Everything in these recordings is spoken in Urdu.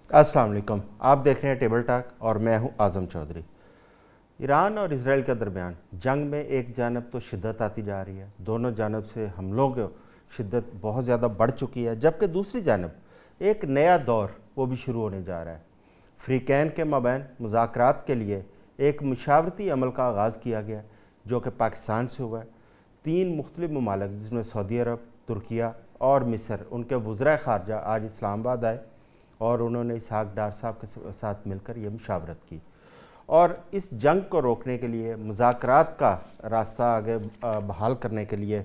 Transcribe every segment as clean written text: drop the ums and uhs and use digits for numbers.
السلام علیکم، آپ دیکھ رہے ہیں ٹیبل ٹاک اور میں ہوں اعظم چودھری۔ ایران اور اسرائیل کے درمیان جنگ میں ایک جانب تو شدت آتی جا رہی ہے، دونوں جانب سے حملوں کی شدت بہت زیادہ بڑھ چکی ہے، جبکہ دوسری جانب ایک نیا دور وہ بھی شروع ہونے جا رہا ہے۔ فریقین کے مابین مذاکرات کے لیے ایک مشاورتی عمل کا آغاز کیا گیا جو کہ پاکستان سے ہوا ہے۔ 3 مختلف ممالک جس میں سعودی عرب، ترکیہ اور مصر، ان کے وزرائے خارجہ آج اسلام آباد آئے اور انہوں نے اسحاق ڈار صاحب کے ساتھ مل کر یہ مشاورت کی، اور اس جنگ کو روکنے کے لیے مذاکرات کا راستہ آگے بحال کرنے کے لیے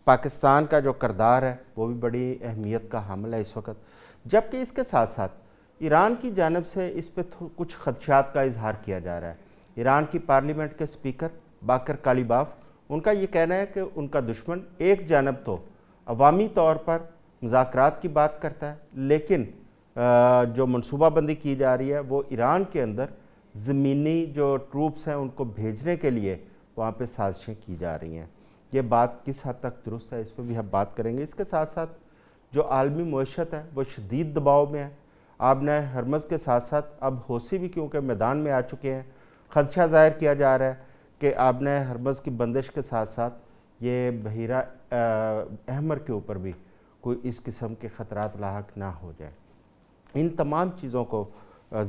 پاکستان کا جو کردار ہے وہ بھی بڑی اہمیت کا حامل ہے اس وقت، جبکہ اس کے ساتھ ساتھ ایران کی جانب سے اس پہ کچھ خدشات کا اظہار کیا جا رہا ہے۔ ایران کی پارلیمنٹ کے سپیکر باقر کالیباف، ان کا یہ کہنا ہے کہ ان کا دشمن ایک جانب تو عوامی طور پر مذاکرات کی بات کرتا ہے، لیکن جو منصوبہ بندی کی جا رہی ہے وہ ایران کے اندر زمینی جو ٹروپس ہیں ان کو بھیجنے کے لیے وہاں پہ سازشیں کی جا رہی ہیں۔ یہ بات کس حد تک درست ہے اس پہ بھی ہم بات کریں گے۔ اس کے ساتھ ساتھ جو عالمی معیشت ہے وہ شدید دباؤ میں ہے۔ آبنہ ہرمز کے ساتھ ساتھ اب حوثی بھی کیونکہ میدان میں آ چکے ہیں، خدشہ ظاہر کیا جا رہا ہے کہ آبنہ ہرمز کی بندش کے ساتھ ساتھ یہ بحیرہ احمر کے اوپر بھی کوئی اس قسم کے خطرات لاحق نہ ہو جائے۔ ان تمام چیزوں کو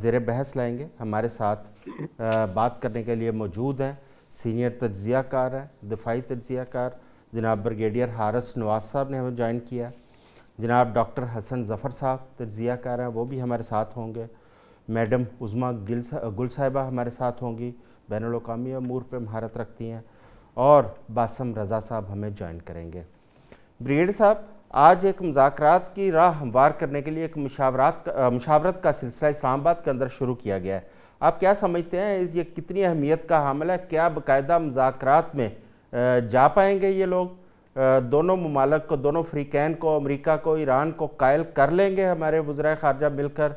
زیر بحث لائیں گے۔ ہمارے ساتھ بات کرنے کے لیے موجود ہیں سینئر تجزیہ کار ہیں، دفاعی تجزیہ کار جناب بریگیڈیئر حارث نواز صاحب نے ہمیں جوائن کیا ہے، جناب ڈاکٹر حسن ظفر صاحب تجزیہ کار ہیں، وہ بھی ہمارے ساتھ ہوں گے، میڈم عظمیٰ گل صاحبہ ہمارے ساتھ ہوں گی، بین الاقوامی امور پہ مہارت رکھتی ہیں، اور باسم رضا صاحب ہمیں جوائن کریں گے۔ بریگیڈیئر صاحب، آج ایک مذاکرات کی راہ ہموار کرنے کے لیے ایک مشاورت کا سلسلہ اسلام آباد کے اندر شروع کیا گیا ہے۔ آپ کیا سمجھتے ہیں یہ کتنی اہمیت کا حامل ہے؟ کیا باقاعدہ مذاکرات میں جا پائیں گے یہ لوگ؟ دونوں ممالک کو، دونوں فریقین کو، امریکہ کو، ایران کو قائل کر لیں گے ہمارے وزرائے خارجہ مل کر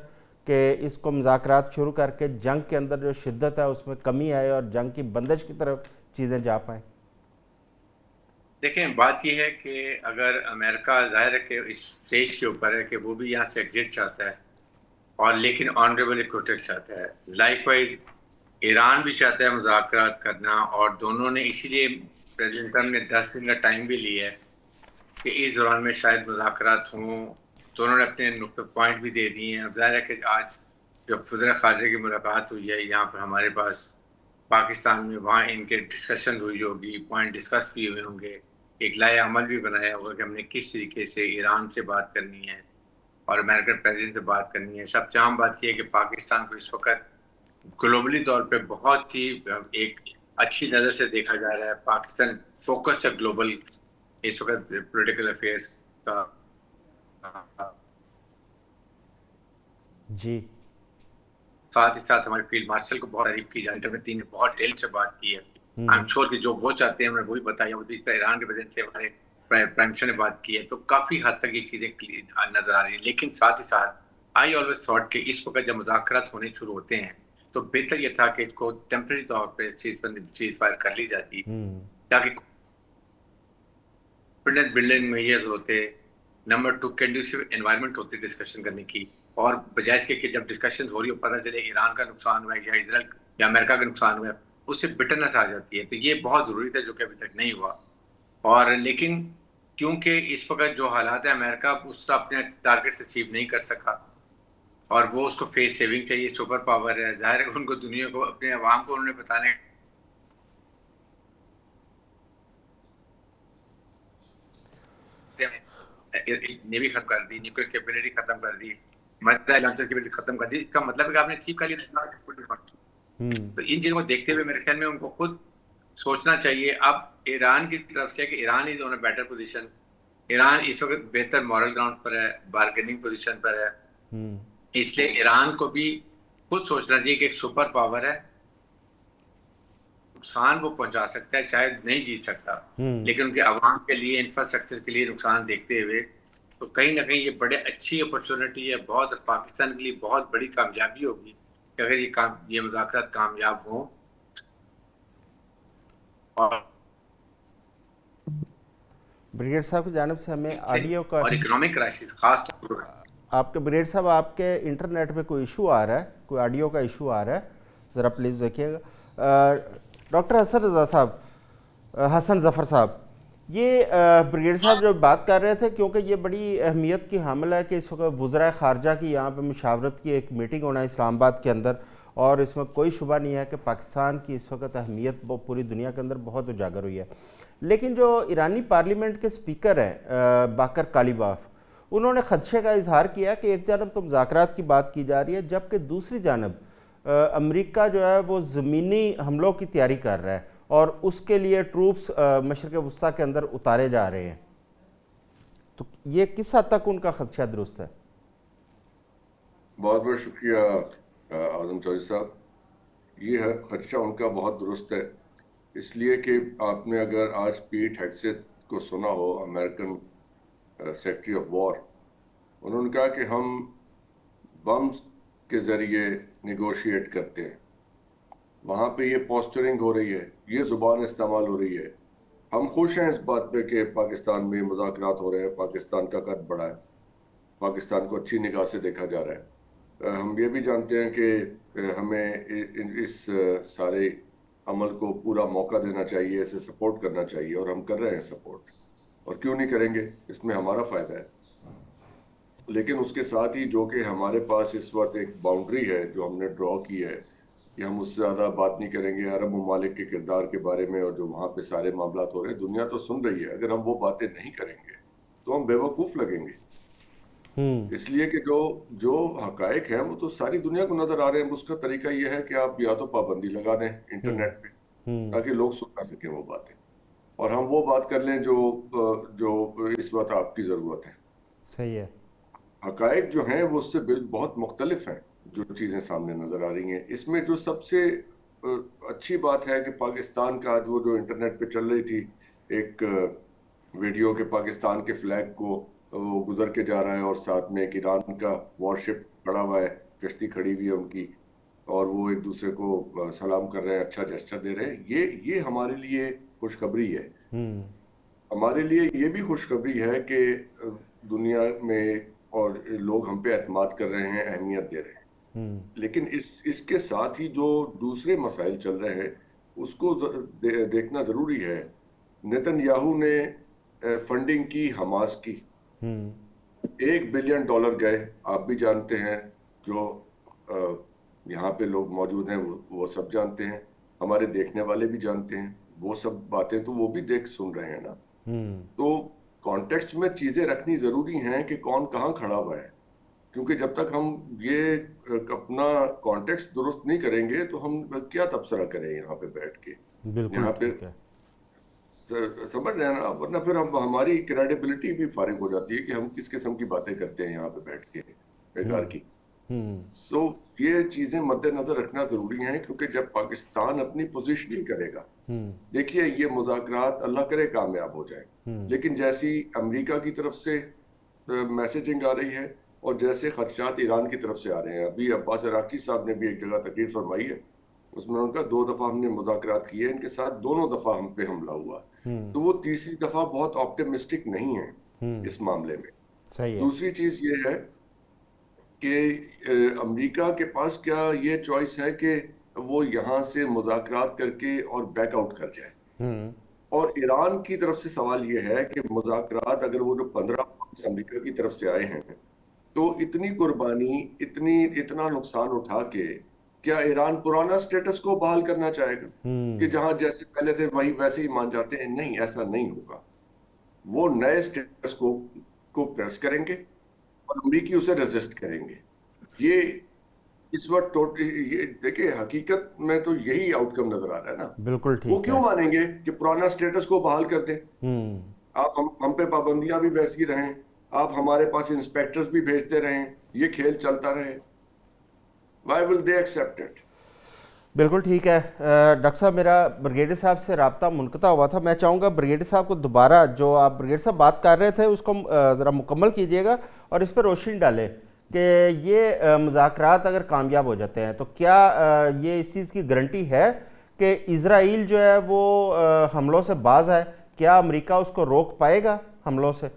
کہ اس کو مذاکرات شروع کر کے جنگ کے اندر جو شدت ہے اس میں کمی آئے اور جنگ کی بندش کی طرف چیزیں جا پائیں؟ دیکھیں، بات یہ ہے کہ اگر امریکہ ظاہر ہے کہ اس اسٹیج کے اوپر ہے کہ وہ بھی یہاں سے ایگزٹ چاہتا ہے، اور لیکن آنریبل اکوٹل چاہتا ہے، لائک وائز ایران بھی چاہتا ہے مذاکرات کرنا، اور دونوں نے اسی لیے پریزیڈنٹ ٹرمپ نے 10 دن کا ٹائم بھی لیا ہے کہ اس دوران میں شاید مذاکرات ہوں۔ دونوں نے اپنے نقطہ پوائنٹ بھی دے دیے ہیں۔ اب ظاہر ہے کہ آج جب وزیر خارجہ کی ملاقات ہوئی ہے یہاں پر ہمارے پاس پاکستان میں، وہاں ان کے ڈسکشن ہوئی ہوگی، پوائنٹ ڈسکس بھی ہوئے ہوں گے، ایک لائحہ عمل بھی بنایا ہوگا کہ ہم نے کس طریقے سے ایران سے بات کرنی ہے اور امریکن پریزیڈنٹ سے بات کرنی ہے۔ سب سے عام بات یہ ہے کہ پاکستان کو اس وقت گلوبلی طور پہ بہت ہی ایک اچھی نظر سے دیکھا جا رہا ہے۔ پاکستان فوکس ہے گلوبل اس وقت پولیٹیکل افیئرس کا۔ جی ساتھ ہی ساتھ ہمارے فیلڈ مارشل کو بہت تعریف کی جا رہی ہے، نے بہت ٹیل سے بات کی ہے۔ آئی ایم شیور کہ جو وہ چاہتے ہیں ہمیں وہی بتایا، اسی طرح ایران کے پریزیڈنٹ سے ہمارے پرائم منسٹر نے بات کی ہے، تو کافی حد تک یہ چیزیں نظر آ رہی ہیں۔ لیکن ساتھ ہی ساتھ آئی آلویز تھاٹ کہ اس وقت جب مذاکرات ہونے شروع ہوتے ہیں تو بہتر یہ تھا کہ اس کو ٹیمپرری طور پہ سیز فائر کر لی جاتی تاکہ کانفیڈنس بلڈنگ میجرز ہوتے، نمبر 2 کنڈیوسیو انوائرمنٹ ہوتی ڈسکشن کرنے کی، اور بجائے اس کے کہ جب ڈسکشن ہو رہی ہو پتہ چلے ایران کا نقصان ہوا ہے یا اسرائیل یا امریکہ کا نقصان ہوا ہے، اس سے بٹرنس آ جاتی ہے۔ تو یہ بہت ضروری تھا جو کہ ابھی تک نہیں ہوا، اور لیکن کیونکہ اس وقت جو حالات ہیں امریکہ اس طرح اپنے ٹارگیٹ سے اچیو نہیں کر سکا، اور وہ اس کو فیس سیونگ چاہیے، سپر پاور ہے، ظاہر ہے ان کو دنیا کو، اپنے عوام کو انہوں نے بتانے نیوی ختم کر دی، نیوکلیر کیپیبلٹی ختم کر دی، میزائل لانچر کیپیبلٹی ختم کر دی۔ اس کا مطلب ہے کہ آپ نے اچیو کر لیا۔ تو ان چیزوں کو دیکھتے ہوئے میرے خیال میں ان کو خود سوچنا چاہیے۔ اب ایران کی طرف سے کہ ایران از آن اے بیٹر پوزیشن، ایران اس وقت بہتر مورل گراؤنڈ پر ہے، بارگیننگ پوزیشن پر ہے، اس لیے ایران کو بھی خود سوچنا چاہیے کہ ایک سپر پاور ہے، نقصان وہ پہنچا سکتا ہے، شاید نہیں جیت سکتا، لیکن ان کے عوام کے لیے، انفراسٹرکچر کے لیے نقصان دیکھتے ہوئے تو کہیں نہ کہیں یہ بڑے اچھی اپرچونٹی ہے، بہت پاکستان کے لیے بہت بڑی کامیابی ہوگی کہ اگر یہ مذاکرات کامیاب ہوں۔ اور بریگیڈیئر صاحب کی جانب سے ہمیں آڈیو کا اکنامک کرائسس خاص طور پر آپ کے بریگیڈ صاحب آپ کے انٹرنیٹ پہ کوئی ایشو آ رہا ہے, کوئی آڈیو کا ایشو آ رہا ہے, ذرا پلیز دیکھیے گا. ڈاکٹر حسن رضا صاحب, حسن ظفر صاحب, یہ بریگیڈ صاحب جو بات کر رہے تھے, کیونکہ یہ بڑی اہمیت کی حامل ہے کہ اس وقت وزرائے خارجہ کی یہاں پہ مشاورت کی ایک میٹنگ ہونا ہے اسلام آباد کے اندر, اور اس میں کوئی شبہ نہیں ہے کہ پاکستان کی اس وقت اہمیت پوری دنیا کے اندر بہت اجاگر ہوئی ہے. لیکن جو ایرانی پارلیمنٹ کے سپیکر ہیں باقر کالیباف, انہوں نے خدشے کا اظہار کیا کہ ایک جانب تو مذاکرات کی بات کی جا رہی ہے, جبکہ دوسری جانب امریکہ جو ہے وہ زمینی حملوں کی تیاری کر رہا ہے اور اس کے لیے ٹروپس مشرق وسطیٰ کے اندر اتارے جا رہے ہیں. تو یہ کس حد تک ان کا خدشہ درست ہے؟ بہت بہت شکریہ اعظم چودھری صاحب. یہ خدشہ ان کا بہت درست ہے, اس لیے کہ آپ نے اگر آج پیٹ ہیگسیت کو سنا ہو, امریکن سیکرٹری آف وار, انہوں نے کہا کہ ہم بمز کے ذریعے نیگوشیٹ کرتے ہیں. وہاں پہ یہ پوسچرنگ ہو رہی ہے, یہ زبان استعمال ہو رہی ہے. ہم خوش ہیں اس بات پہ کہ پاکستان میں مذاکرات ہو رہے ہیں, پاکستان کا قد بڑھا ہے, پاکستان کو اچھی نگاہ سے دیکھا جا رہا ہے. ہم یہ بھی جانتے ہیں کہ ہمیں اس سارے عمل کو پورا موقع دینا چاہیے, اسے سپورٹ کرنا چاہیے, اور ہم کر رہے ہیں سپورٹ, اور کیوں نہیں کریں گے, اس میں ہمارا فائدہ ہے. لیکن اس کے ساتھ ہی جو کہ ہمارے پاس اس وقت ایک باؤنڈری ہے جو ہم نے ڈرا کی ہے کہ ہم اس سے زیادہ بات نہیں کریں گے عرب ممالک کے کردار کے بارے میں, اور جو وہاں پہ سارے معاملات ہو رہے ہیں دنیا تو سن رہی ہے. اگر ہم وہ باتیں نہیں کریں گے تو ہم بے وقوف لگیں گے, اس لیے کہ جو حقائق ہیں وہ تو ساری دنیا کو نظر آ رہے ہیں. اس کا طریقہ یہ ہے کہ آپ یا تو پابندی لگا دیں انٹرنیٹ پہ تاکہ لوگ سن نہ سکیں وہ باتیں, اور ہم وہ بات کر لیں جو اس وقت آپ کی ضرورت ہے. صحیح ہے. حقائق جو ہیں وہ اس سے بہت مختلف ہیں جو چیزیں سامنے نظر آ رہی ہیں. اس میں جو سب سے اچھی بات ہے کہ پاکستان کا آج وہ جو انٹرنیٹ پہ چل رہی تھی ایک ویڈیو کہ پاکستان کے فلیگ کو وہ گزر کے جا رہا ہے اور ساتھ میں ایک ایران کا وارشپ کھڑا ہوا ہے, کشتی کھڑی ہوئی ہے ان کی, اور وہ ایک دوسرے کو سلام کر رہے ہیں, اچھا جسچر دے رہے ہیں. یہ ہمارے لیے خوشخبری ہے. ہمارے لیے یہ بھی خوشخبری ہے کہ دنیا میں اور لوگ ہم پہ اعتماد کر رہے ہیں, اہمیت دے رہے ہیں. لیکن اس کے ساتھ ہی جو دوسرے مسائل چل رہے ہیں اس کو دیکھنا ضروری ہے. نیتن یاہو نے فنڈنگ کی حماس کی, $1 بلین گئے. آپ بھی جانتے ہیں, جو یہاں پہ لوگ موجود ہیں وہ سب جانتے ہیں, ہمارے دیکھنے والے بھی جانتے ہیں. وہ سب باتیں تو وہ بھی دیکھ سن رہے ہیں نا. تو کانٹیکسٹ میں چیزیں رکھنی ضروری ہیں کہ کون کہاں کھڑا ہوا ہے, کیونکہ جب تک ہم یہ اپنا کانٹیکسٹ درست نہیں کریں گے تو ہم کیا تبصرہ کریں یہاں پہ بیٹھ کے. یہاں پہ سمجھ رہے ہیں نا, ورنہ پھر ہماری کریڈیبلٹی بھی فارغ ہو جاتی ہے کہ ہم کس قسم کی باتیں کرتے ہیں یہاں پہ بیٹھ کے بیکار کی. سو یہ چیزیں مد نظر رکھنا ضروری ہیں, کیونکہ جب پاکستان اپنی پوزیشننگ کرے گا, دیکھیے یہ مذاکرات اللہ کرے کامیاب ہو جائیں, لیکن جیسی امریکہ کی طرف سے میسیجنگ آ رہی ہے اور جیسے خدشات ایران کی طرف سے آ رہے ہیں, ابھی عباس عراقچی صاحب نے بھی ایک جگہ تقریر فرمائی ہے, اس میں ان کا 2 دفعہ ہم نے مذاکرات کیے, ان کے ساتھ دونوں دفعہ ہم پہ حملہ ہوا, تو وہ تیسری دفعہ بہت آپٹیمسٹک نہیں ہے اس معاملے میں. دوسری چیز یہ ہے کہ امریکہ کے پاس کیا یہ چوائس ہے کہ وہ یہاں سے مذاکرات کر کے اور بیک آؤٹ کر جائے, اور ایران کی طرف سے سوال یہ ہے کہ مذاکرات اگر وہ جو 15 امریکہ کی طرف سے آئے ہیں تو اتنی قربانی, اتنا نقصان اٹھا کے کیا ایران پرانا سٹیٹس کو بحال کرنا چاہے گا کہ جہاں جیسے پہلے تھے وہی ویسے ہی مان جاتے ہیں؟ نہیں, ایسا نہیں ہوگا. وہ نئے سٹیٹس کو پریس کریں گے اور امریکی اسے ریزسٹ کریں گے. یہ اس وقت دیکھیں حقیقت میں تو یہی آؤٹ کم نظر آ رہا ہے نا. بالکل ٹھیک. وہ کیوں مانیں گے کہ پرانا سٹیٹس کو بحال کر دیں؟ آپ ہم پہ پابندیاں بھی ویسی رہیں, آپ ہمارے پاس انسپیکٹرز بھی بھیجتے رہیں, یہ کھیل چلتا رہے. Why will they accept it? بالکل ٹھیک ہے. ڈاکٹر صاحب میرا بریگیڈیئر صاحب سے رابطہ منقطع ہوا تھا, میں چاہوں گا بریگیڈیئر صاحب کو دوبارہ جو آپ بریگیڈیئر صاحب بات کر رہے تھے اس کو ذرا مکمل کیجئے گا اور اس پہ روشنی ڈالیں کہ یہ مذاکرات اگر کامیاب ہو جاتے ہیں تو کیا یہ اس چیز کی گارنٹی ہے کہ اسرائیل جو ہے وہ حملوں سے باز ہے؟ کیا امریکہ اس کو روک پائے گا حملوں سے؟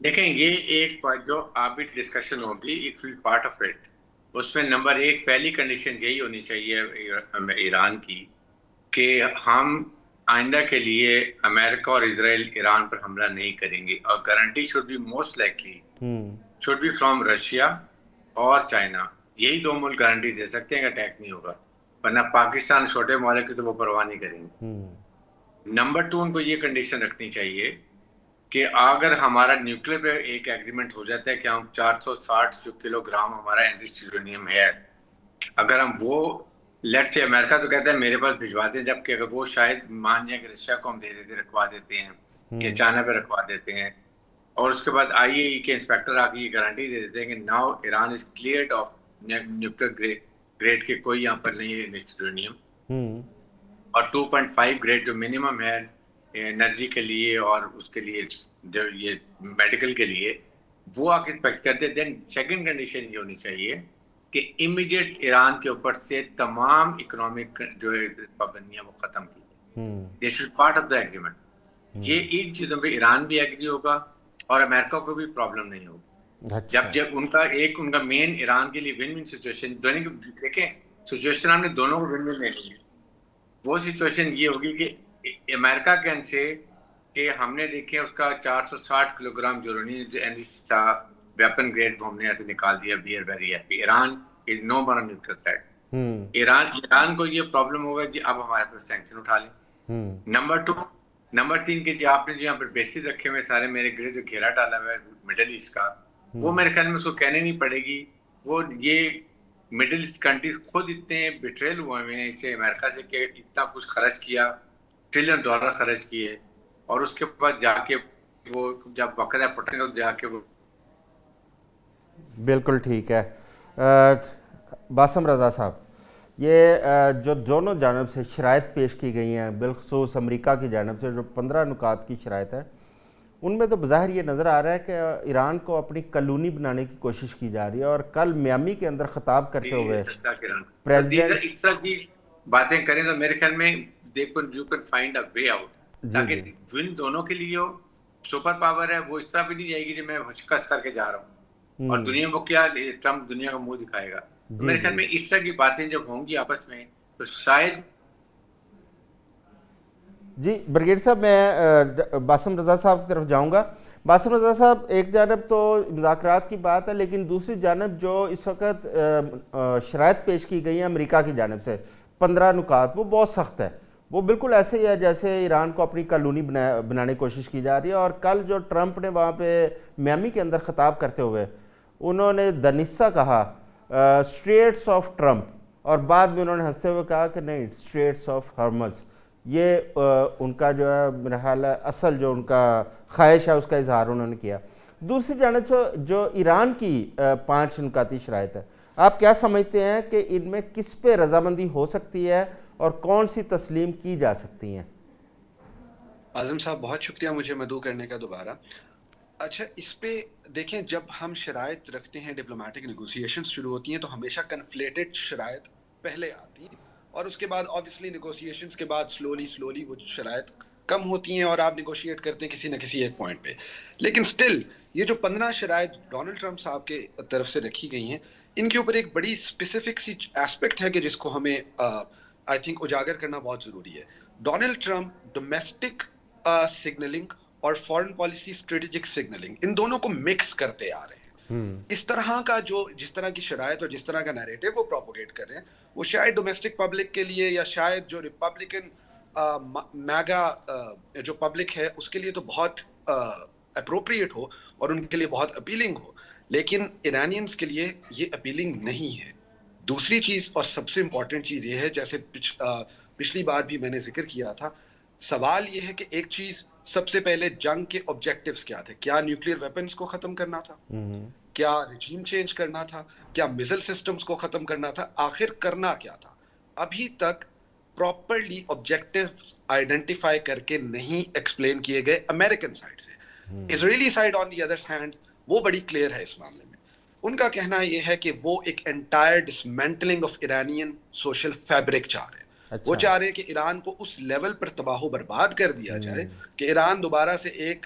دیکھیں یہ ایک جو آپ بھی ڈسکشن ہوگی it will part of it. اس میں نمبر ایک پہلی کنڈیشن یہی ہونی چاہیے ایران کی کہ ہم آئندہ کے لیے امریکہ اور اسرائیل ایران پر حملہ نہیں کریں گے, اور guarantee should be most likely should be from Russia اور چائنا. یہی دو ملک گارنٹی دے سکتے ہیں کہ اٹیک نہیں ہوگا, ورنہ پاکستان چھوٹے ممالک کی تو وہ پرواہ نہیں کریں گے. نمبر 2 ان کو یہ کنڈیشن رکھنی چاہیے کہ اگر ہمارا نیوکلیر پہ ایک ایگریمنٹ ہو جاتا ہے کہ ہم 460 کلو گرام ہمارا انریچڈ یورینیم ہے, اگر ہم وہ لیٹ سے امریکہ تو کہتا ہے میرے پاس بھجوا دیں, جبکہ اگر وہ شاید مان جائیں کہ رشیا کو ہم دے دیتے رکھوا دیتے ہیں کہ چائنا پہ رکھوا دیتے ہیں, اور اس کے بعد آئی اے ای کے انسپیکٹر آ کے یہ گارنٹی دے دیتے ہیں کہ now Iran is cleared of nuclear grade کے کوئی یہاں پر نہیں ہے انریچڈ یورینیم, اور 2.5 گریڈ جو منیمم ہے انرجی کے لیے اور اس کے لیے جو یہ میڈیکل کے لیے وہ آ کے انسپیکٹ کرتے. دین سیکنڈ کنڈیشن یہ ہونی چاہیے کہ امیڈیٹ ایران کے اوپر سے تمام اکنامک جو پابندیاں وہ ختم کی جائیں. This is part of the agreement. یہ ان چیزوں پہ ایران بھی ایگری ہوگا اور امریکہ کو بھی پرابلم نہیں ہوگی. جب ان کا مین ایران کے لیے ون ون سچویشن دیکھیں, سچویشن ہم نے دونوں کو ون ون لینی ہے. وہ سچویشن یہ ہوگی کہ امریکہ کے ان سے کہ ہم نے دیکھیں اس کا 460 کلو گرام یورینیم جو انریچڈ تھا ویپن گریڈ وہ ہم نے ایسے نکال دیا. We are very happy. Iran is no more nuclear threat. Iran کو یہ پرابلم ہوگا جی اب ہمارے پاس سینکشن اٹھا لیں. نمبر 3 کہ جو آپ نے جو یہاں پر بیسز رکھے ہوئے سارے میرے گرد جو گھیرا ڈالا ہوا ہے مڈل ایسٹ کا, وہ میرے خیال میں اس کو کہنے نہیں پڑے گی. وہ یہ مڈل ایسٹ کنٹریز خود اتنے بٹریل ہوئے ہیں اسے امریکہ سے کہ اتنا کچھ خرچ کیا, $1 ٹریلین خرچ کیے, اور اس کے بعد جا کے وہ جب وقت ہے پٹیں گے جا کے وہ. بالکل ٹھیک ہے. باسم رضا صاحب, یہ جو دونوں جانب سے شرائط پیش کی گئی ہیں بالخصوص امریکہ کی جانب سے جو 15 نکات کی شرائط ہے, ان میں تو بظاہر یہ نظر آ رہا ہے کہ ایران کو اپنی کالونی بنانے کی کوشش کی جا رہی ہے, اور کل میامی کے اندر خطاب کرتے ہوئے پریزیڈنٹ اس طرح کی باتیں کریں تو میرے خیال میں you can find a way out, تاکہ ون دونوں کے لیے ہو. سپر پاور ہے وہ اس طرح بھی نہیں جائے گی کہ میں شکست کر کے جا رہا ہوں, اور دنیا کو کیا ٹرمپ دنیا کا منہ دکھائے گا. میرے خیال میں اس طرح کی باتیں جب ہوں گی آپس میں تو شاید. جی بریگیڈ صاحب, میں باسم رضا صاحب کی طرف جاؤں گا. باسم رضا صاحب, ایک جانب تو مذاکرات کی بات ہے, لیکن دوسری جانب جو اس وقت شرائط پیش کی گئی ہیں امریکہ کی جانب سے 15 نکات, وہ بہت سخت ہے. وہ بالکل ایسے ہی ہے جیسے ایران کو اپنی کالونی بنانے کی کوشش کی جا رہی ہے. اور کل جو ٹرمپ نے وہاں پہ میامی کے اندر خطاب کرتے ہوئے انہوں نے دنسا کہا اسٹریٹس آف ٹرمپ, اور بعد میں انہوں نے ہنستے ہوئے کہا کہ نہیں اسٹریٹس آف ہرمز. یہ ان کا جو ہے میرا خیال ہے اصل جو ان کا خواہش ہے اس کا اظہار انہوں نے کیا. دوسری جانب جو ایران کی 5 نکاتی شرائط ہے, آپ کیا سمجھتے ہیں کہ ان میں کس پہ رضامندی ہو سکتی ہے اور کون سی تسلیم کی جا سکتی ہیں؟ اعظم صاحب بہت شکریہ مجھے مدعو کرنے کا دوبارہ. اچھا, اس پہ دیکھیں, جب ہم شرائط رکھتے ہیں ڈپلومیٹک نیگوسیشن شروع ہوتی ہیں تو ہمیشہ کنفلیٹڈ شرائط پہلے آتی ہیں, اور اس کے بعد آبویسلی نیگوسیشنز کے بعد سلولی وہ شرائط کم ہوتی ہیں اور آپ نیگوشیٹ کرتے ہیں کسی نہ کسی ایک پوائنٹ پہ. لیکن سٹل یہ جو 15 شرائط ڈونلڈ ٹرمپ صاحب کے طرف سے رکھی گئی ہیں, ان کے اوپر ایک بڑی اسپیسیفک سی ایسپیکٹ ہے کہ جس کو ہمیں آئی تھنک اجاگر کرنا بہت ضروری ہے. ڈونلڈ ٹرمپ ڈومیسٹک سگنلنگ اور فارن پالیسی اسٹریٹجک سگنلنگ ان دونوں کو مکس کرتے آ رہے ہیں. اس طرح کا جس طرح کی شرائط اور جس طرح کا نیریٹو وہ پروپوگیٹ کر رہے ہیں, وہ شاید ڈومیسٹک پبلک کے لیے یا شاید جو ریپبلکن میگا جو پبلک ہے اس کے لیے تو بہت اپروپریٹ ہو اور ان کے لیے بہت اپیلنگ ہو, لیکن ایرانینز کے لیے یہ اپیلنگ نہیں ہے. دوسری چیز اور سب سے امپورٹنٹ چیز یہ ہے, جیسے پچھلی بار بھی میں نے ذکر کیا تھا, سوال یہ ہے کہ ایک چیز سب سے پہلے جنگ کے آبجیکٹیوز کیا تھے. کیا نیوکلیئر ویپنز کو ختم کرنا تھا, کیا ریجیم چینج کرنا تھا, کیا میزل سسٹمز کو ختم کرنا تھا, آخر کرنا کیا تھا. ابھی تک پراپرلی آبجیکٹیو آئیڈینٹیفائی کر کے نہیں ایکسپلین کیے گئے امریکن سائڈ سے. Israeli side on the other hand وہ بڑی کلیئر ہے اس معاملے میں. ان کا کہنا یہ ہے کہ وہ ایک entire dismantling of Iranian social fabric چاہ رہے ہیں. وہ چاہ رہے ہیں کہ ایران کو اس لیول پر تباہ و برباد کر دیا جائے کہ ایران دوبارہ سے ایک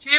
6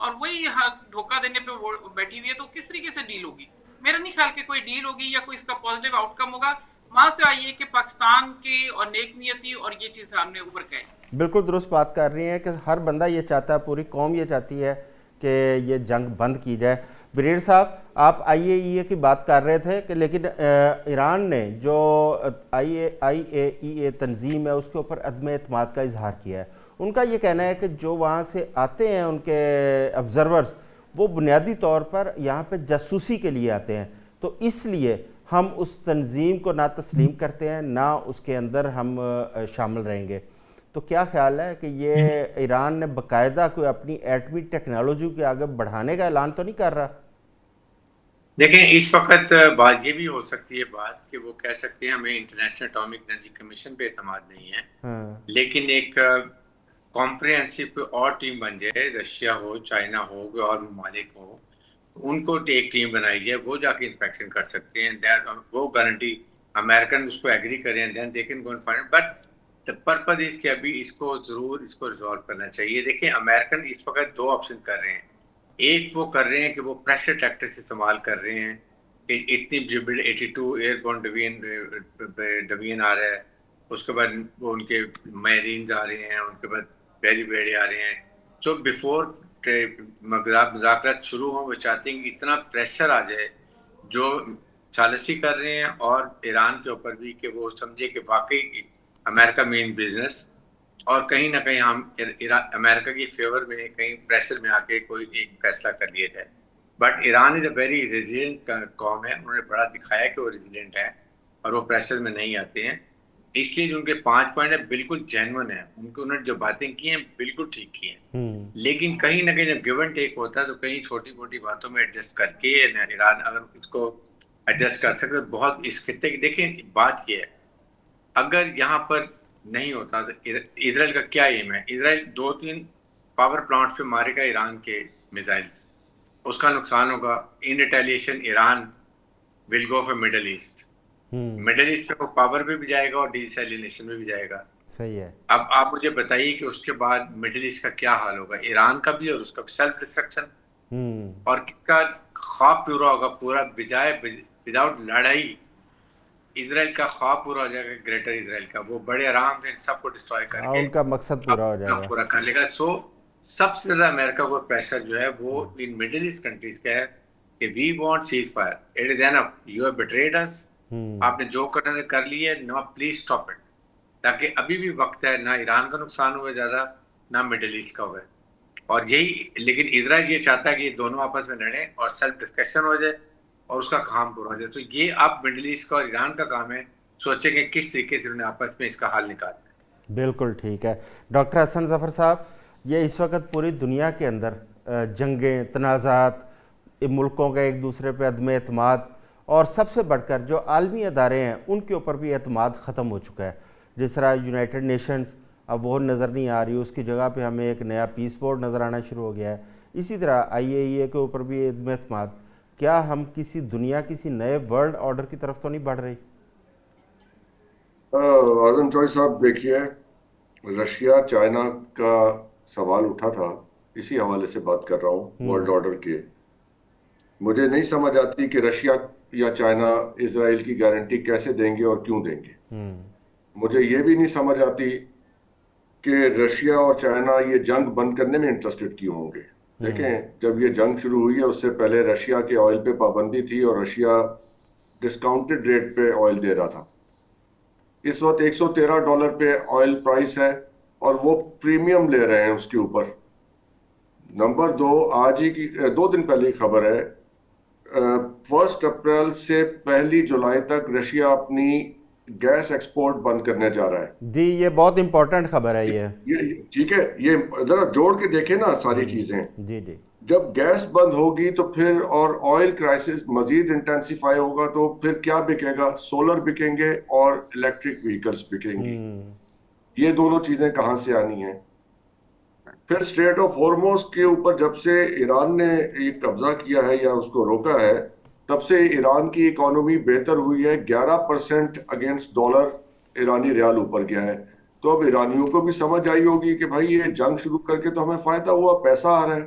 اور وہی دھوکہ دینے پہ وہ بیٹھی ہوئی ہے. تو کس طریقے سے ڈیل ہوگی؟ میرا نہیں خیال کہ کوئی ڈیل ہوگی یا کوئی اس کا پازیٹیو آؤٹ کم ہوگا. وہاں سے آئیے کہ پاکستان کی اور نیک نیتی اور یہ چیز سامنے ابھر کے آئی. بالکل درست بات کر رہی ہیں کہ ہر بندہ یہ چاہتا ہے, پوری قوم یہ چاہتی ہے کہ یہ جنگ بند کی جائے. بریڈ صاحب, آپ آئی اے ای اے کی بات کر رہے تھے کہ لیکن ایران نے جو آئی اے ای اے تنظیم ہے اس کے اوپر عدم اعتماد کا اظہار کیا ہے. ان کا یہ کہنا ہے کہ جو وہاں سے آتے ہیں ان کے آبزرورز, وہ بنیادی طور پر یہاں پہ جاسوسی کے لیے آتے ہیں, تو اس لیے ہم اس تنظیم کو نہ تسلیم کرتے ہیں نہ اس کے اندر ہم شامل رہیں گے. تو کیا خیال ہے کہ یہ ایران نے باقاعدہ کوئی اپنی ایٹمی ٹیکنالوجی کے آگے بڑھانے کا اعلان تو نہیں کر رہا؟ دیکھیں, اس وقت بات یہ بھی ہو سکتی ہے بات کہ وہ کہہ سکتے ہیں ہمیں انٹرنیشنل اٹامک انرجی کمیشن پہ اعتماد نہیں ہے, لیکن ایک کمپریہنسو کوئی اور ٹیم بن جائے, رشیا ہو, چائنا ہو, کوئی اور ممالک ہو, ان کو ایک ٹیم بنائی جائے, وہ جا کے انسپیکشن کر سکتے ہیں. وہ گارنٹی امریکن اس کو ایگری کریں, then they can go and find. But the purpose is کہ ابھی اس کو ضرور اس کو ریزالو کرنا چاہیے. دیکھیں, امریکن اس وقت دو آپشن کر رہے ہیں. ایک وہ کر رہے ہیں کہ وہ پریشر ٹیکٹکس استعمال کر رہے ہیں کہ اتنی 82 ایئر بورن ڈوین آ رہا ہے, اس کے بعد وہ ان کے میرینز آ رہے ہیں, ان کے بعد بیری بیڑے آ رہے ہیں. سو بیفور مذاکرات شروع ہوں, وہ چاہتے ہیں کہ اتنا پریشر آ جائے جو چالسی کر رہے ہیں اور ایران کے اوپر بھی, کہ وہ سمجھے کہ واقعی امریکہ مین بزنس, اور کہیں نہ کہیں ہم امریکہ کی فیور میں کہیں پریشر میں آ کے کوئی ایک فیصلہ کر لیے جائے. But Iran is a very resilient قوم ہے, انہوں نے بڑا دکھایا کہ وہ ریزیلینٹ ہے اور وہ پریشر میں نہیں آتے ہیں. اس لیے جو ان کے 5 پوائنٹ ہے بالکل جینون ہے, انہوں نے جو باتیں کی ہیں بالکل ٹھیک کی ہیں, لیکن کہیں نہ کہیں جب گیو اینڈ ٹیک ہوتا ہے تو کہیں چھوٹی موٹی باتوں میں ایڈجسٹ کر کے ایران اگر اس کو ایڈجسٹ کر سکتے تو بہت اس خطے کی. دیکھیں, بات یہ ہے, اگر یہاں پر نہیں ہوتا تو اسرائیل کا کیا ایم ہے؟ اسرائیل 2-3 پاور پلانٹ پہ مارے گا ایران کے میزائلز, اس کا نقصان ہوگا. In retaliation Iran will go for Middle East. Middle East پہ وہ پاور پہ بھی جائے گا اور ڈی سیلینیشن میں بھی جائے گا. صحیح ہے. اب آپ مجھے بتائیے کہ اس کے بعد مڈل ایسٹ کا کیا حال ہوگا, ایران کا بھی اور اس کا سیلف ڈسٹرکشن, اور کس کا خواب پورا ہوگا؟ پورا بجائے وداؤٹ لڑائی اسرائیل کا خواب پورا ہو جائے گا, گریٹر اسرائیل کا. وہ بڑے آرام سے ان سب کو ڈسٹروائے کر کے ان کا مقصد پورا ہو جائے گا, پورا کر لے گا. سو سب سے زیادہ امریکہ کو پریشر جو ہے وہ ان مڈل ایسٹ کنٹریز کا ہے کہ we want ceasefire, it is enough, you have betrayed us, آپ نے جو کرنا ہے کر لی ہے, نو پلیز اسٹاپ اٹ. تاکہ ابھی بھی وقت ہے, نہ ایران کا نقصان ہوئے زیادہ نہ مڈل ایسٹ کا ہوئے. اور یہی, لیکن اسرائیل یہ چاہتا ہے کہ یہ دونوں آپس میں لڑیں اور سیلف ڈسکشن ہو جائے اور اس کا کام پورا ہو جائے. تو یہ اب مڈل ایسٹ کا اور ایران کا کام ہے, سوچیں کہ کس طریقے سے انہوں نے آپس میں اس کا حل نکالنا ہے. بالکل ٹھیک ہے. ڈاکٹر حسن ظفر صاحب, یہ اس وقت پوری دنیا کے اندر جنگیں, تنازعات, ملکوں کا ایک دوسرے پہ عدم اعتماد, اور سب سے بڑھ کر جو عالمی ادارے ہیں ان کے اوپر بھی اعتماد ختم ہو چکا ہے. جس طرح یونائٹڈ نیشنز اب وہ نظر نہیں آ رہی, اس کی جگہ پہ ہمیں ایک نیا پیس بورڈ نظر آنا شروع ہو گیا ہے. اسی طرح آئی اے ای اے کے اوپر بھی عدم اعتماد. کیا ہم کسی نئے ورلڈ آرڈر کی طرف تو نہیں بڑھ رہی؟ اعظم چوہدری صاحب, دیکھیے, رشیا چائنا کا سوال اٹھا تھا, اسی حوالے سے بات کر رہا ہوں ورلڈ آرڈر کے. مجھے نہیں سمجھ آتی کہ رشیا یا چائنا اسرائیل کی گارنٹی کیسے دیں گے اور کیوں دیں گے. مجھے یہ بھی نہیں سمجھ آتی کہ رشیا اور چائنا یہ جنگ بند کرنے میں انٹرسٹڈ کیوں ہوں گے. دیکھیں, جب یہ جنگ شروع ہوئی ہے اس سے پہلے رشیا کے آئل پہ پابندی تھی اور رشیا ڈسکاؤنٹڈ ریٹ پہ آئل دے رہا تھا. اس وقت $113 پہ آئل پرائس ہے اور وہ پریمیم لے رہے ہیں اس کے اوپر. نمبر 2, آج ہی کی 2 دن پہلے کی خبر ہے, 1 اپریل سے 1 جولائی تک رشیا اپنی گیس ایکسپورٹ بند کرنے جا رہا ہے. جی, یہ بہت امپورٹنٹ خبر ہے. یہ ٹھیک ہے, یہ ذرا جوڑ کے دیکھیں نا ساری چیزیں. جی جی, جب گیس بند ہوگی تو پھر اور آئل کرائسس مزید انٹینسیفائی ہوگا تو پھر کیا بکے گا؟ سولر بکیں گے اور الیکٹرک وہیکلز بکیں گی. یہ دونوں چیزیں کہاں سے آنی ہیں؟ پھر اسٹریٹ آف ہورموز کے اوپر جب سے ایران نے یہ قبضہ کیا ہے یا اس کو روکا ہے, تب سے ایران کی اکانومی بہتر ہوئی ہے. 11% اگینسٹ ڈالر ایرانی ریال اوپر گیا ہے. تو اب ایرانیوں کو بھی سمجھ آئی ہوگی کہ بھائی یہ جنگ شروع کر کے تو ہمیں فائدہ ہوا, پیسہ آ رہا ہے.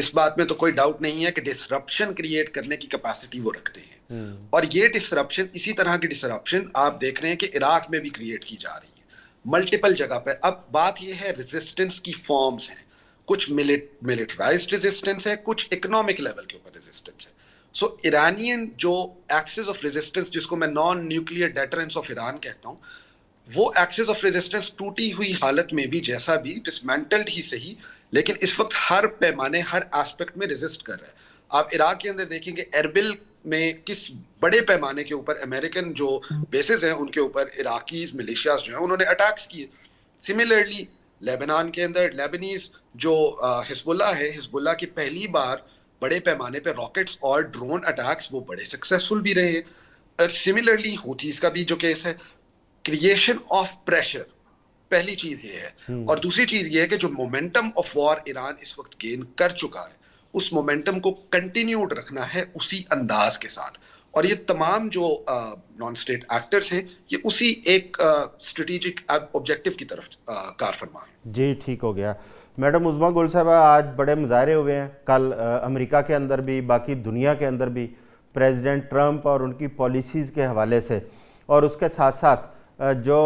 اس بات میں تو کوئی ڈاؤٹ نہیں ہے کہ ڈسرپشن کریٹ کرنے کی کیپیسٹی وہ رکھتے ہیں، اور یہ ڈسرپشن اسی طرح کی ڈسرپشن آپ دیکھ رہے ہیں کہ عراق میں بھی کریٹ کی جا رہی ہے ملٹیپل جگہ پہ. اب بات یہ ہے ریزسٹنس کی فارمز ہیں، کچھ ملٹرائزڈ ریزسٹنس ہے، کچھ اکنامک لیول کے اوپر ریزسٹنس ہے. سو ایرانین جو ایکسس آف ریزسٹنس، جس کو میں naan nuclear deterrence of Iran کہتا ہوں، وہ ایکسس آف ریزسٹنس ٹوٹی ہوئی حالت میں بھی جیسا بھی ڈسمینٹلڈ ہی صحیح، لیکن اس وقت ہر پیمانے ہر ایسپیکٹ میں ریزسٹ کر رہا ہے. آپ عراق کے اندر دیکھیں کہ اربل میں کس بڑے پیمانے کے اوپر امریکن جو بیسز ہیں ان کے اوپر عراقیز ملیشیاز جو ہیں انہوں نے اٹیکس کیے. سملرلی لیبنان کے اندر لیبنیز جو حزب اللہ ہے، حزب اللہ کی پہلی بار بڑے پیمانے پہ راکٹس اور ڈرون اٹیکس وہ بڑے سکسیسفل بھی رہے. سملرلی ہوتیز کا بھی جو کیس ہے، کریشن آف پریشر پہلی چیز یہ ہے، اور دوسری چیز یہ ہے کہ جو مومنٹم آف وار ایران اس وقت گین کر چکا ہے اس مومنٹم کو کنٹینیوڈ رکھنا ہے اسی انداز کے ساتھ. اور یہ تمام جو نان اسٹیٹ ایکٹرز ہیں یہ اسی ایک اسٹریٹجک آبجیکٹو کی طرف کار فرما ہیں. جی ٹھیک ہو گیا. میڈم عظمیٰ گل صاحبہ، آج بڑے مظاہرے ہوئے ہیں، کل امریکہ کے اندر بھی، باقی دنیا کے اندر بھی، پریزیڈنٹ ٹرمپ اور ان کی پالیسیز کے حوالے سے، اور اس کے ساتھ ساتھ جو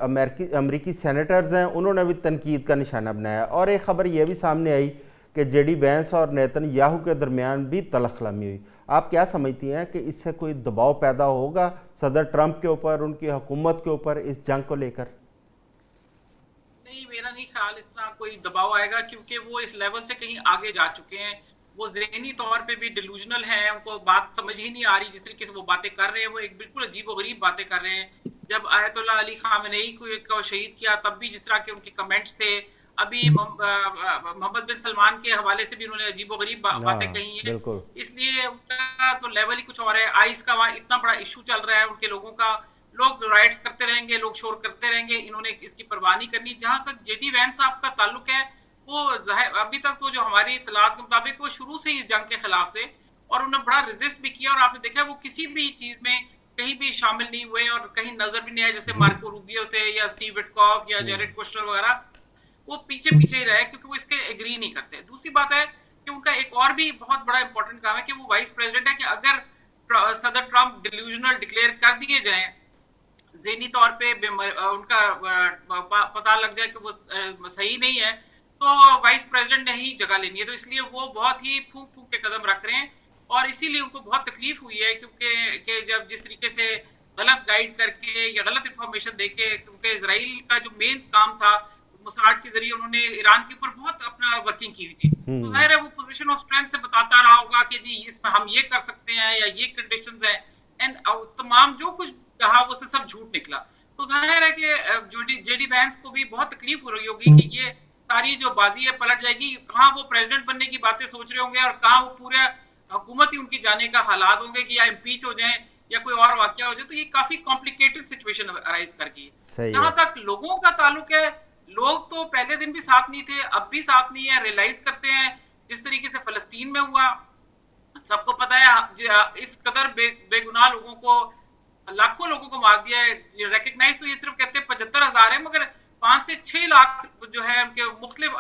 امریکی سینیٹرز ہیں انہوں نے بھی تنقید کا نشانہ بنایا. اور ایک خبر یہ بھی سامنے آئی کہ جے ڈی وینس اور نیتن یاہو کے درمیان بھی تلخ کلامی ہوئی. آپ کیا سمجھتی ہیں کہ اس سے کوئی دباؤ پیدا ہوگا صدر ٹرمپ کے اوپر، ان کی حکومت کے اوپر اس جنگ کو لے کر؟ نہیں، میرا نہیں خیال اس طرح کوئی دباؤ آئے گا، کیونکہ وہ اس لیول سے کہیں آگے جا چکے ہیں. وہ ذہنی طور پہ بھی ڈیلوژنل ہیں، ان کو بات سمجھ ہی نہیں آ رہی. جس طریقے سے وہ باتیں کر رہے ہیں وہ ایک بالکل عجیب و غریب باتیں کر رہے ہیں. جب آیت اللہ علی خامنئی کو شہید کیا تب بھی جس طرح کے ان کے کمنٹس تھے، ابھی محمد بن سلمان کے حوالے سے بھی انہوں نے عجیب و غریب باتیں کہی ہیں. اس لیے ان کا تو لیول ہی کچھ اور ہے. آئس کا وہاں اتنا بڑا ایشو چل رہا ہے ان کے لوگوں کا، لوگ رائٹس کرتے رہیں گے، لوگ شور کرتے رہیں گے، انہوں نے اس کی پرواہ نہیں کرنی. جہاں تک جے ڈی وینس صاحب کا تعلق ہے، وہ ابھی تک تو جو ہماری اطلاعات کے مطابق وہ شروع سے ہی اس جنگ کے خلاف تھے اور انہوں نے بڑا ریزسٹ بھی کیا. اور آپ نے دیکھا وہ کسی بھی چیز میں کہیں بھی شامل نہیں ہوئے اور کہیں نظر بھی نہیں آئے، جیسے مارکو روبیو تھے یا اسٹیو وٹکاف یا جیریڈ کوشنر وغیرہ، وہ پیچھے پیچھے ہی رہے کیونکہ وہ اس کے ایگری نہیں کرتے. دوسری بات ہے کہ ان کا ایک اور بھی بہت بڑا امپورٹنٹ کام ہے کہ وہ وائس پریزیڈنٹ ہے، کہ اگر صدر ٹرمپ ڈیلیوژنل ڈکلیئر کر دیے جائیں، ذہنی طور پہ ان کا پتہ لگ جائے کہ وہ صحیح نہیں ہے، تو وائس پریزیڈنٹ نے ہی جگہ لینی ہے. تو اس لیے وہ بہت ہی پھونک پھونک کے قدم رکھ رہے ہیں اور اسی لیے ان کو بہت تکلیف ہوئی ہے، کیونکہ جب جس طریقے سے غلط گائیڈ کر کے یا غلط انفارمیشن دے کے، کیونکہ اسرائیل کا جو مین کام تھا موساد کے ذریعے انہوں نے ایران کے اوپر بہت اپنا ورکنگ کی ہوئی تھی، تو ظاہر ہے وہ پوزیشن آف اسٹرینتھ سے بتاتا رہا ہوگا کہ جی اس میں ہم یہ کر سکتے ہیں یا یہ کنڈیشنز ہیں، اینڈ تمام جو کچھ کہا وہ سب جھوٹ نکلا. تو ظاہر ہے کہ جے ڈی وینس کو بھی بہت تکلیف ہو رہی ہوگی کہ یہ ساری جو بازی ہے پلٹ جائے گی. کہاں وہ پریزیڈنٹ بننے کی باتیں سوچ رہے ہوں گے اور کہاں وہ پورا حکومت ہی ان کی جانے کا حالات ہوں گے کہ یا امپیچ ہو جائیں یا کوئی اور واقعہ ہو جائے. تو یہ کافی کمپلیکیٹڈ سچویشن ارائز کر گئی. جہاں تک لوگوں کا تعلق ہے، لوگ تو پہلے دن بھی ساتھ نہیں تھے، اب بھی ساتھ نہیں ہے. ریئلائز کرتے ہیں جس طریقے سے فلسطین میں ہوا، سب کو پتا ہے اس قدر بے گناہ لوگوں کو، لاکھوں لوگوں کو مار دیا ہے. ریکگنائز تو یہ صرف کہتے ہیں 75,000 ہیں، مگر 5 سے 6 لاکھ جو ہے ان کے مختلف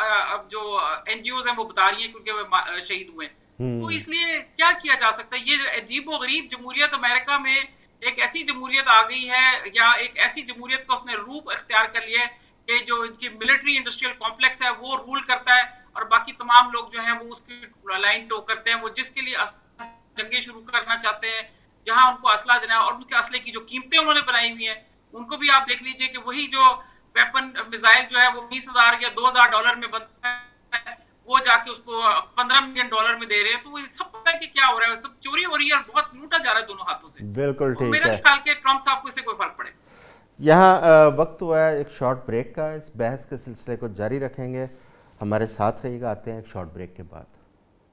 جو این جی اوز ہیں وہ بتا رہی ہیں کیونکہ وہ شہید ہوئے ہیں. تو اس لیے کیا کیا جا سکتا ہے؟ یہ عجیب و غریب جمہوریت امریکہ میں ایک ایسی جمہوریت آ گئی ہے، یا ایک ایسی جمہوریت کا اس نے روپ اختیار کر لیا ہے کہ جو ان کی ملٹری انڈسٹریل کمپلیکس ہے وہ رول کرتا ہے اور باقی تمام لوگ جو ہیں وہ اس کی لائن ٹو کرتے ہیں. وہ جس کے لیے جنگیں شروع کرنا چاہتے ہیں، جہاں ان کو اسلحہ دینا ہے، اور ان کے اسلحے کی جو قیمتیں انہوں نے بنائی ہوئی ہیں ان کو بھی آپ دیکھ لیجئے کہ وہی جو ویپن میزائل جو ہے وہ $20,000 یا $2,000 میں بنتا ہے، وہ جا کے اس کو $15 ملین میں دے رہے ہیں. تو وہ سب پتہ ہے کہ کیا ہو رہا ہے، سب چوری ہو رہی ہے اور بہت لوٹا جا رہا ہے دونوں ہاتھوں سے. بالکل ٹھیک ہے. میرا نہیں خیال کہ ٹرمپ صاحب کو اس سے کوئی فرق پڑے. یہاں وقت ہوا ہے ایک شارٹ بریک کا. اس بحث کے سلسلے کو جاری رکھیں گے، ہمارے ساتھ رہیے گا. آتے ہیں ایک شارٹ بریک کے بعد.